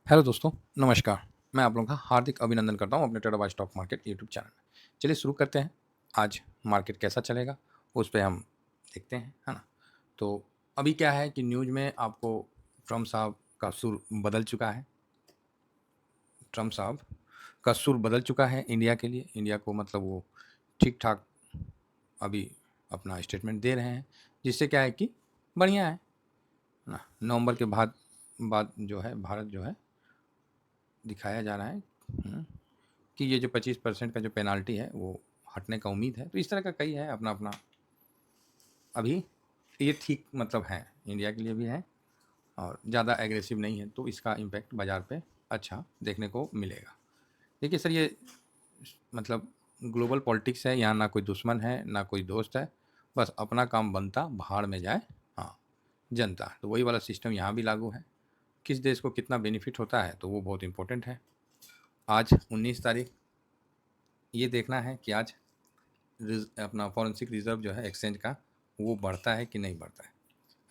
Hello दोस्तों, नमस्कार। मैं आप लोगों का हार्दिक अभिनंदन करता हूँ अपने trader by stock market YouTube channel में। चलिए शुरू करते हैं। आज मार्केट कैसा चलेगा उस पे हम देखते हैं, है ना? तो अभी क्या है कि न्यूज़ में आपको ट्रम्प साहब का सुर बदल चुका है। ट्रम्प साहब का सुर बदल चुका है इंडिया के लिए। इंडिया को मतलब वो ठीक-ठाक अभी अपना स्टेटमेंट दे रहे हैं, जिससे क्या है कि बढ़िया है ना? नवंबर के बाद बाद जो है भारत जो है दिखाया जा रहा है कि ये जो 25% का जो पेनाल्टी है वो हटने का उम्मीद है। तो इस तरह का कई है अपना-अपना अभी ये ठीक मतलब है, इंडिया के लिए भी है और ज़्यादा एग्रेसिव नहीं है, तो इसका इम्पैक्ट बाज़ार पे अच्छा देखने को मिलेगा। देखिए सर, ये मतलब ग्लोबल पॉलिटिक्स है, यहाँ ना कोई दुश्मन है, ना कोई दोस्त है, बस अपना काम बनता, भाड़ में जाए हाँ, जनता। तो वही वाला सिस्टम यहाँ भी लागू है। किस देश को कितना बेनिफिट होता है, तो वो बहुत इम्पोर्टेंट है। आज 19 तारीख, ये देखना है कि आज अपना फॉरेंसिक रिजर्व जो है एक्सचेंज का, वो बढ़ता है कि नहीं बढ़ता है।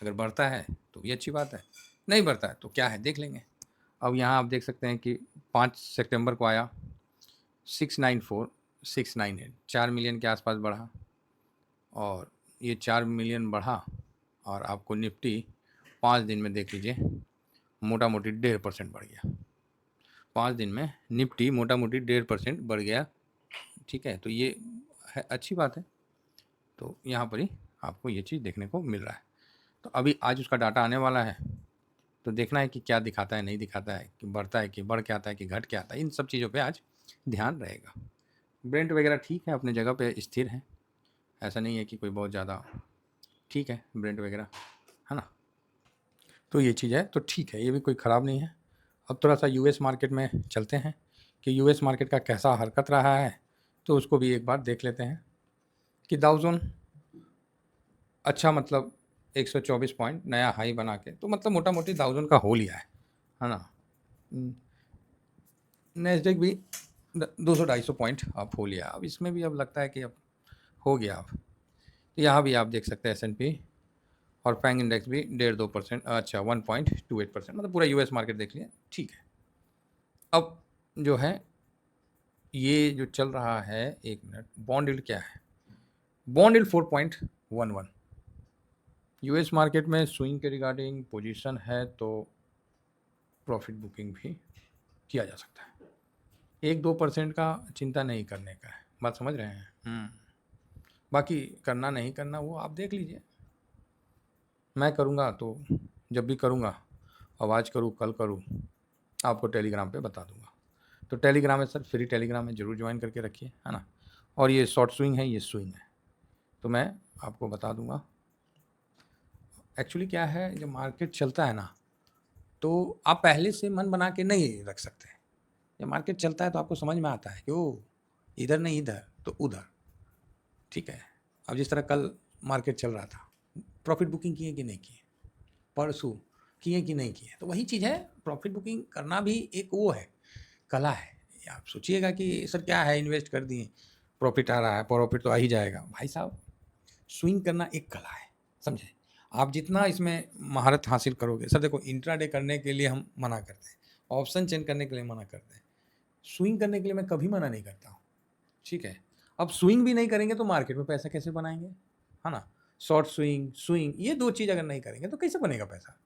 अगर बढ़ता है तो ये अच्छी बात है, नहीं बढ़ता है तो क्या है देख लेंगे। अब यहाँ आप देख सकते हैं कि 5 सितंबर को आया 694,698, 4 मिलियन के आसपास बढ़ा और ये 4 मिलियन बढ़ा और आपको निफ्टी 5 दिन में देख लीजिए मोटा मोटी 1.5% बढ़ गया। 5 दिन में निफ्टी मोटा मोटी 1.5% बढ़ गया। ठीक है, तो ये है अच्छी बात है। तो यहाँ पर ही आपको ये चीज़ देखने को मिल रहा है। तो अभी आज उसका डाटा आने वाला है, तो देखना है कि क्या दिखाता है, नहीं दिखाता है, कि बढ़ता है कि बढ़ के आता है कि घट के आता है। इन सब चीज़ों पे आज ध्यान रहेगा। ब्रेंट वगैरह ठीक है, अपने जगह पे स्थिर है, ऐसा नहीं है कि कोई बहुत ज़्यादा ठीक है ब्रेंट वगैरह, है ना? तो ये चीज़ है तो ठीक है, ये भी कोई ख़राब नहीं है। अब थोड़ा सा यूएस मार्केट में चलते हैं कि यूएस मार्केट का कैसा हरकत रहा है, तो उसको भी एक बार देख लेते हैं कि डाउ जोन अच्छा मतलब 124 पॉइंट नया हाई बना के, तो मतलब मोटा मोटी डाउ जोन का हो लिया है ना? नैस्डैक भी 200-250 पॉइंट अप हो लिया। अब इसमें भी अब लगता है कि अब हो गया अब। तो यहाँ भी आप देख सकते हैं एस&पी और फैंग इंडेक्स भी 1.5-2%, अच्छा 1.28%, मतलब पूरा यूएस मार्केट देख लिया, ठीक है। अब जो है ये जो चल रहा है, एक मिनट, बॉन्ड यील्ड क्या है? Bond yield 4.11। यूएस मार्केट में स्विंग के रिगार्डिंग पोजीशन है तो प्रॉफिट बुकिंग भी किया जा सकता है। 1-2% का चिंता नहीं करने का है, बात समझ रहे हैं? बाकी करना नहीं करना वो आप देख लीजिए। मैं करूँगा तो जब भी करूँगा, अब आज करूँ कल करूँ, आपको टेलीग्राम पे बता दूँगा। तो टेलीग्राम है सर, फ्री टेलीग्राम है, ज़रूर ज्वाइन करके रखिए, है ना? और ये शॉर्ट स्विंग है, ये स्विंग है, तो मैं आपको बता दूँगा। एक्चुअली क्या है, जब मार्केट चलता है ना, तो आप पहले से मन बना के नहीं रख सकते। जब मार्केट चलता है तो आपको समझ में आता है कि ओह! इधर नहीं इधर, तो उधर, ठीक है? अब जिस तरह कल मार्केट चल रहा था, प्रॉफिट बुकिंग किए कि नहीं किए? परसों किए कि नहीं किए? तो वही चीज़ है, प्रॉफिट बुकिंग करना भी एक वो है, कला है। आप सोचिएगा कि सर क्या है, इन्वेस्ट कर दिए, प्रॉफिट आ रहा है, प्रॉफिट तो आ ही जाएगा। भाई साहब, स्विंग करना एक कला है, समझे? आप जितना इसमें महारत हासिल करोगे, सर देखो इंट्राडे करने के लिए हम मना करते हैं, ऑप्शन चेन करने के लिए मना करते हैं, स्विंग करने के लिए मैं कभी मना नहीं करता हूँ, ठीक है? अब स्विंग भी नहीं करेंगे तो मार्केट में पैसा कैसे बनाएँगे, है ना? शॉर्ट स्विंग, स्विंग, ये 2 चीज़ अगर नहीं करेंगे तो कैसे बनेगा पैसा?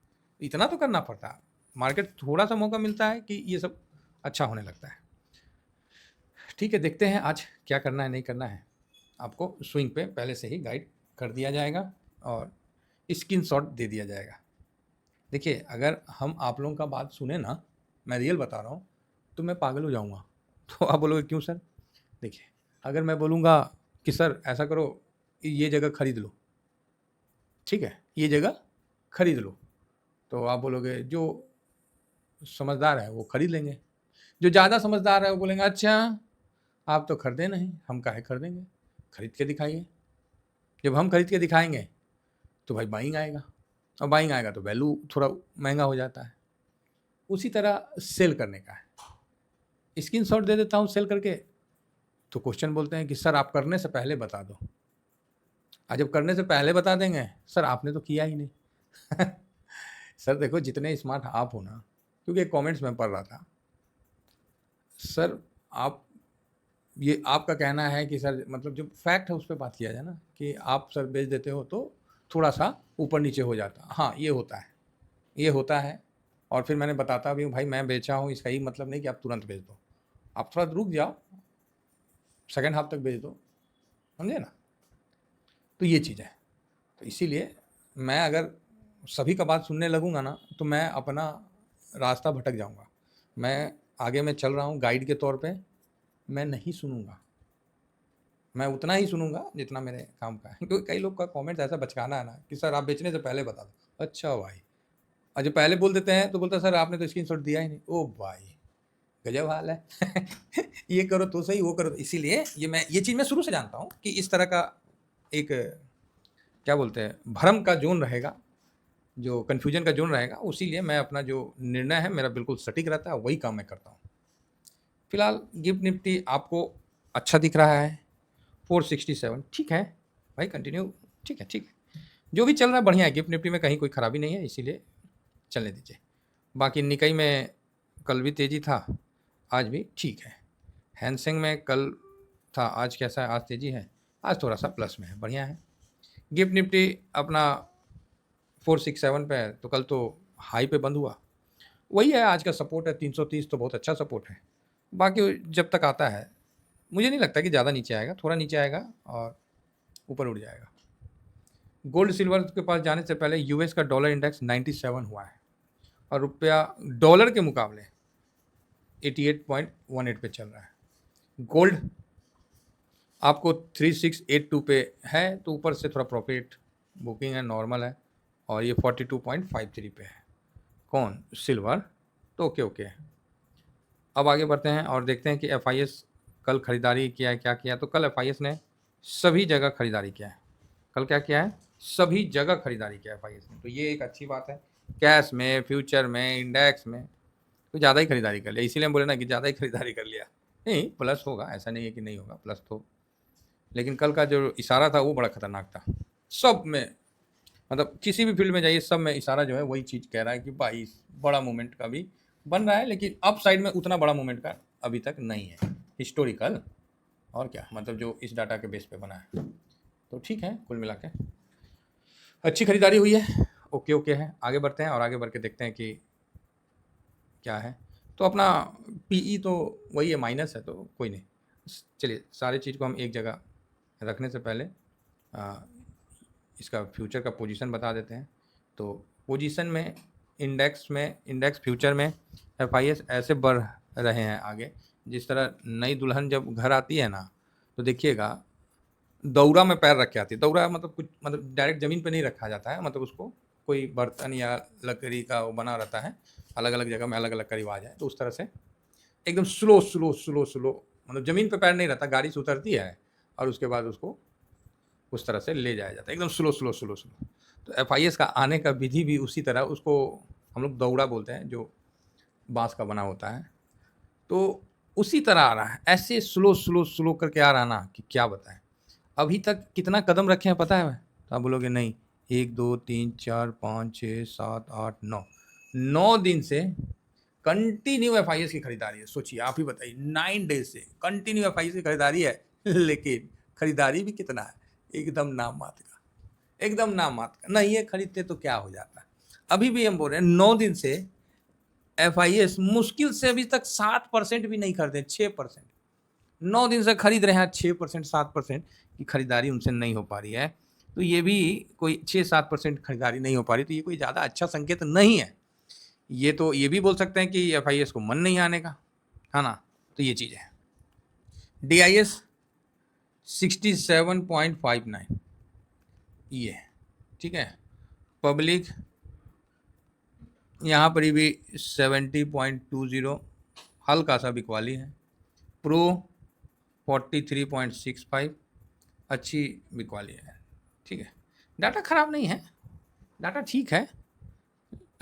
इतना तो करना पड़ता है। मार्केट थोड़ा-सा मौका मिलता है कि ये सब अच्छा होने लगता है। ठीक है, देखते हैं आज क्या करना है, नहीं करना है। आपको स्विंग पे पहले से ही गाइड कर दिया जाएगा और स्क्रीनशॉट दे दिया जाएगा। देखिए, अगर हम आप लोगों का बात सुने ना, मैं रियल बता रहा हूँ, तो मैं पागल हो जाऊँगा। तो आप बोलोगे क्यों सर? देखिए, अगर मैं बोलूँगा कि सर ऐसा करो, ये जगह खरीद लो, ठीक है? ये जगह खरीद लो, तो आप बोलोगे जो समझदार है वो खरीद लेंगे। जो ज़्यादा समझदार है वो बोलेंगे अच्छा, आप तो खरीदे नहीं, हम काहे खरीदेंगे? खरीद के दिखाइए। जब हम खरीद के दिखाएँगे तो भाई बाइंग आएगा और बाइंग आएगा तो वैल्यू थोड़ा महँगा हो जाता है। उसी तरह सेल करने का है। स्क्रीनशॉट दे देता हूँ सेल करके, तो क्वेश्चन बोलते हैं कि सर आप करने से पहले बता दो। जब करने से पहले बता देंगे, सर आपने तो किया ही नहीं। सर देखो जितने स्मार्ट आप हो ना, क्योंकि कमेंट्स में पढ़ रहा था, सर आप ये आपका कहना है कि सर मतलब जो फैक्ट है उस पर बात किया जाए ना, कि आप सर बेच देते हो तो थोड़ा सा ऊपर नीचे हो जाता। हाँ, ये होता है, ये होता है। और फिर मैंने बताता भी हूँ, भाई मैं बेचा हूँ इसका ही मतलब नहीं कि आप तुरंत बेच दो, आप थोड़ा रुक जाओ, सेकेंड हाफ तक बेच दो, समझे ना। तो ये चीज़ है। तो इसीलिए मैं अगर सभी का बात सुनने लगूंगा ना तो मैं अपना रास्ता भटक जाऊंगा। मैं आगे में चल रहा हूँ गाइड के तौर पे, मैं नहीं सुनूंगा, मैं उतना ही सुनूंगा जितना मेरे काम का है। क्योंकि कई लोग का कमेंट ऐसा बचकाना है ना कि सर आप बेचने से पहले बता दो। अच्छा भाई, और जो पहले बोल देते हैं तो बोलता सर आपने तो स्क्रीनशॉट दिया ही नहीं। ओ भाई गजब हाल है। ये करो तो सही, वो करो तो। इसीलिए ये चीज़ मैं शुरू से जानता हूँ कि इस तरह का एक क्या बोलते हैं भ्रम का जोन रहेगा, जो कन्फ्यूजन का जोन रहेगा। उसीलिए मैं अपना जो निर्णय है मेरा बिल्कुल सटीक रहता है, वही काम मैं करता हूँ। फिलहाल गिफ्ट निफ्टी आपको अच्छा दिख रहा है 467, ठीक है भाई, कंटिन्यू, ठीक है, ठीक है, जो भी चल रहा है बढ़िया है। गिफ्ट निफ्टी में कहीं कोई खराबी नहीं है, इसीलिए चलने दीजिए। बाकी निकाई में कल भी तेज़ी था, आज भी ठीक है। हैंसेंग में कल था, आज कैसा है, आज तेज़ी है, आज थोड़ा सा प्लस में है, बढ़िया है। गिफ्ट निफ्टी अपना 467 पे है, तो कल तो हाई पे बंद हुआ, वही है आज का सपोर्ट है 330, तो बहुत अच्छा सपोर्ट है। बाकी जब तक आता है मुझे नहीं लगता कि ज़्यादा नीचे आएगा, थोड़ा नीचे आएगा और ऊपर उड़ जाएगा। गोल्ड सिल्वर के पास जाने से पहले यूएस का डॉलर इंडेक्स 97 हुआ है और रुपया डॉलर के मुकाबले 88.18 पे चल रहा है। गोल्ड आपको 3682 पे है, तो ऊपर से थोड़ा प्रॉफिट बुकिंग है, नॉर्मल है, और ये 42.53 पे है। कौन? सिल्वर। तो ओके ओके है। अब आगे बढ़ते हैं और देखते हैं कि एफआईएस कल खरीदारी किया है, क्या किया। तो कल एफआईएस ने सभी जगह खरीदारी किया है। कल क्या किया है? सभी जगह खरीदारी किया है एफआईएस ने, तो ये एक अच्छी बात है। कैश में, फ्यूचर में, इंडेक्स में तो ज़्यादा ही खरीदारी कर लिया। इसीलिए हम बोले ना कि ज़्यादा ही खरीदारी कर लिया। नहीं, प्लस होगा, ऐसा नहीं है कि नहीं होगा, प्लस तो। लेकिन कल का जो इशारा था वो बड़ा खतरनाक था। सब में मतलब किसी भी फील्ड में जाइए, सब में इशारा जो है वही चीज़ कह रहा है कि भाई बड़ा मूवमेंट का भी बन रहा है, लेकिन अप साइड में उतना बड़ा मूवमेंट का अभी तक नहीं है हिस्टोरिकल। और क्या मतलब जो इस डाटा के बेस पे बना है, तो ठीक है, कुल मिला के अच्छी खरीदारी हुई है, ओके ओके है। आगे बढ़ते हैं और आगे बढ़ के देखते हैं कि क्या है। तो अपना पीई तो वही है, माइनस है, तो कोई नहीं। चलिए सारे चीज़ को हम एक जगह रखने से पहले इसका फ्यूचर का पोजीशन बता देते हैं। तो पोजीशन में इंडेक्स फ्यूचर में एफआईएस ऐसे बढ़ रहे हैं आगे। जिस तरह नई दुल्हन जब घर आती है ना, तो देखिएगा दौरा में पैर रख के आती है। दौरा मतलब कुछ मतलब डायरेक्ट ज़मीन पे नहीं रखा जाता है, मतलब उसको कोई बर्तन या लकड़ी का वो बना रहता है, अलग अलग जगह में अलग अलग का रिवाज है। तो उस तरह से एकदम स्लो स्लो स्लो स्लो, मतलब ज़मीन पे पैर नहीं रहता, गाड़ी से उतरती है और उसके बाद उसको उस तरह से ले जाया जाता है, एकदम स्लो स्लो स्लो स्लो। तो एफआईएस का आने का विधि भी उसी तरह, उसको हम लोग दौड़ा बोलते हैं, जो बांस का बना होता है। तो उसी तरह आ रहा है, ऐसे स्लो स्लो स्लो करके आ रहा ना कि क्या बताएं। अभी तक कितना कदम रखे हैं पता है? तो आप बोलोगे नहीं, 1 2 3 4 5 6 7 8 9, 9 दिन से कंटिन्यू एफआईएस की खरीदारी है। सोचिए, आप ही बताइए, 9 डेज से कंटिन्यू एफआईएस की खरीदारी है। लेकिन खरीदारी भी कितना है? एकदम नाम मात्र का, एकदम नाम मात्र का। नहीं ये खरीदते तो क्या हो जाता है। अभी भी हम बोल रहे हैं 9 दिन से एफआईएस मुश्किल से अभी तक 7% भी नहीं खरीदे, 6%। 9 दिन से खरीद रहे हैं, 6% 7% की खरीदारी उनसे नहीं हो पा रही है। तो ये भी कोई 6-7% खरीदारी नहीं हो पा रही, तो ये कोई ज़्यादा अच्छा संकेत नहीं है। ये तो ये भी बोल सकते हैं कि एफआईएस को मन नहीं आने का, है ना। तो ये चीज़ है। डीआईएस 67.59 ये, ठीक है। पब्लिक यहाँ पर भी 70.20, हल्का सा बिकवाली है। प्रो 43.65, अच्छी बिकवाली है, ठीक है। डाटा ख़राब नहीं है, डाटा ठीक है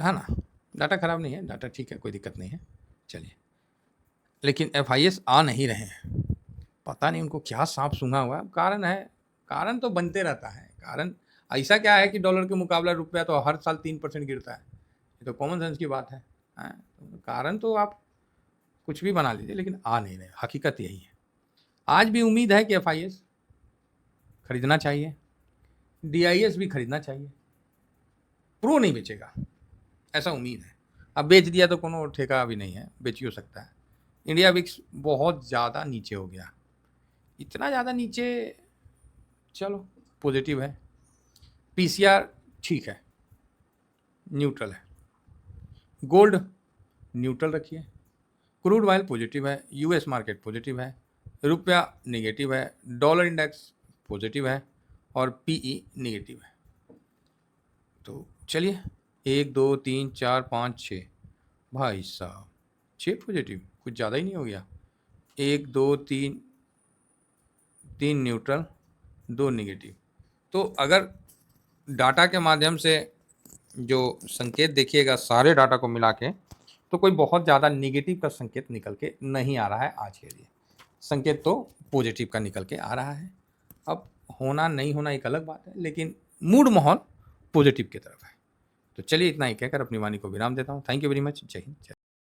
ना। डाटा ख़राब नहीं है, डाटा ठीक है, कोई दिक्कत नहीं है। चलिए, लेकिन एफआईएस आ नहीं रहे हैं, पता नहीं उनको क्या सांप सूंघा हुआ है। कारण है, कारण तो बनते रहता है। कारण ऐसा क्या है कि डॉलर के मुकाबला रुपया तो हर साल 3% गिरता है, ये तो कॉमन सेंस की बात है। कारण तो आप कुछ भी बना लीजिए, लेकिन आ नहीं रहे, हकीकत यही है। आज भी उम्मीद है कि FIS खरीदना चाहिए, DIS भी खरीदना चाहिए। प्रो नहीं बेचेगा, ऐसा उम्मीद है। अब बेच दिया तो कोनो ठेका भी नहीं है, बेच ही हो सकता है। इंडिया विक्स बहुत ज़्यादा नीचे हो गया, इतना ज़्यादा नीचे, चलो पॉजिटिव है। PCR ठीक है, न्यूट्रल है। गोल्ड न्यूट्रल रखिए। क्रूड ऑयल पॉजिटिव है, US मार्केट पॉजिटिव है, रुपया नेगेटिव है, डॉलर इंडेक्स पॉजिटिव है और PE नेगेटिव है। तो चलिए 1 2 3 4 5 6, भाई साहब 6 पॉजिटिव, कुछ ज़्यादा ही नहीं हो गया। 1 2 3 3 न्यूट्रल, 2 नेगेटिव। तो अगर डाटा के माध्यम से जो संकेत देखिएगा सारे डाटा को मिला के, तो कोई बहुत ज़्यादा नेगेटिव का संकेत निकल के नहीं आ रहा है आज के लिए। संकेत तो पॉजिटिव का निकल के आ रहा है। अब होना नहीं होना एक अलग बात है, लेकिन मूड माहौल पॉजिटिव की तरफ है। तो चलिए इतना ही कहकर अपनी वाणी को विराम देता हूँ। Thank you very much. जय हिंद।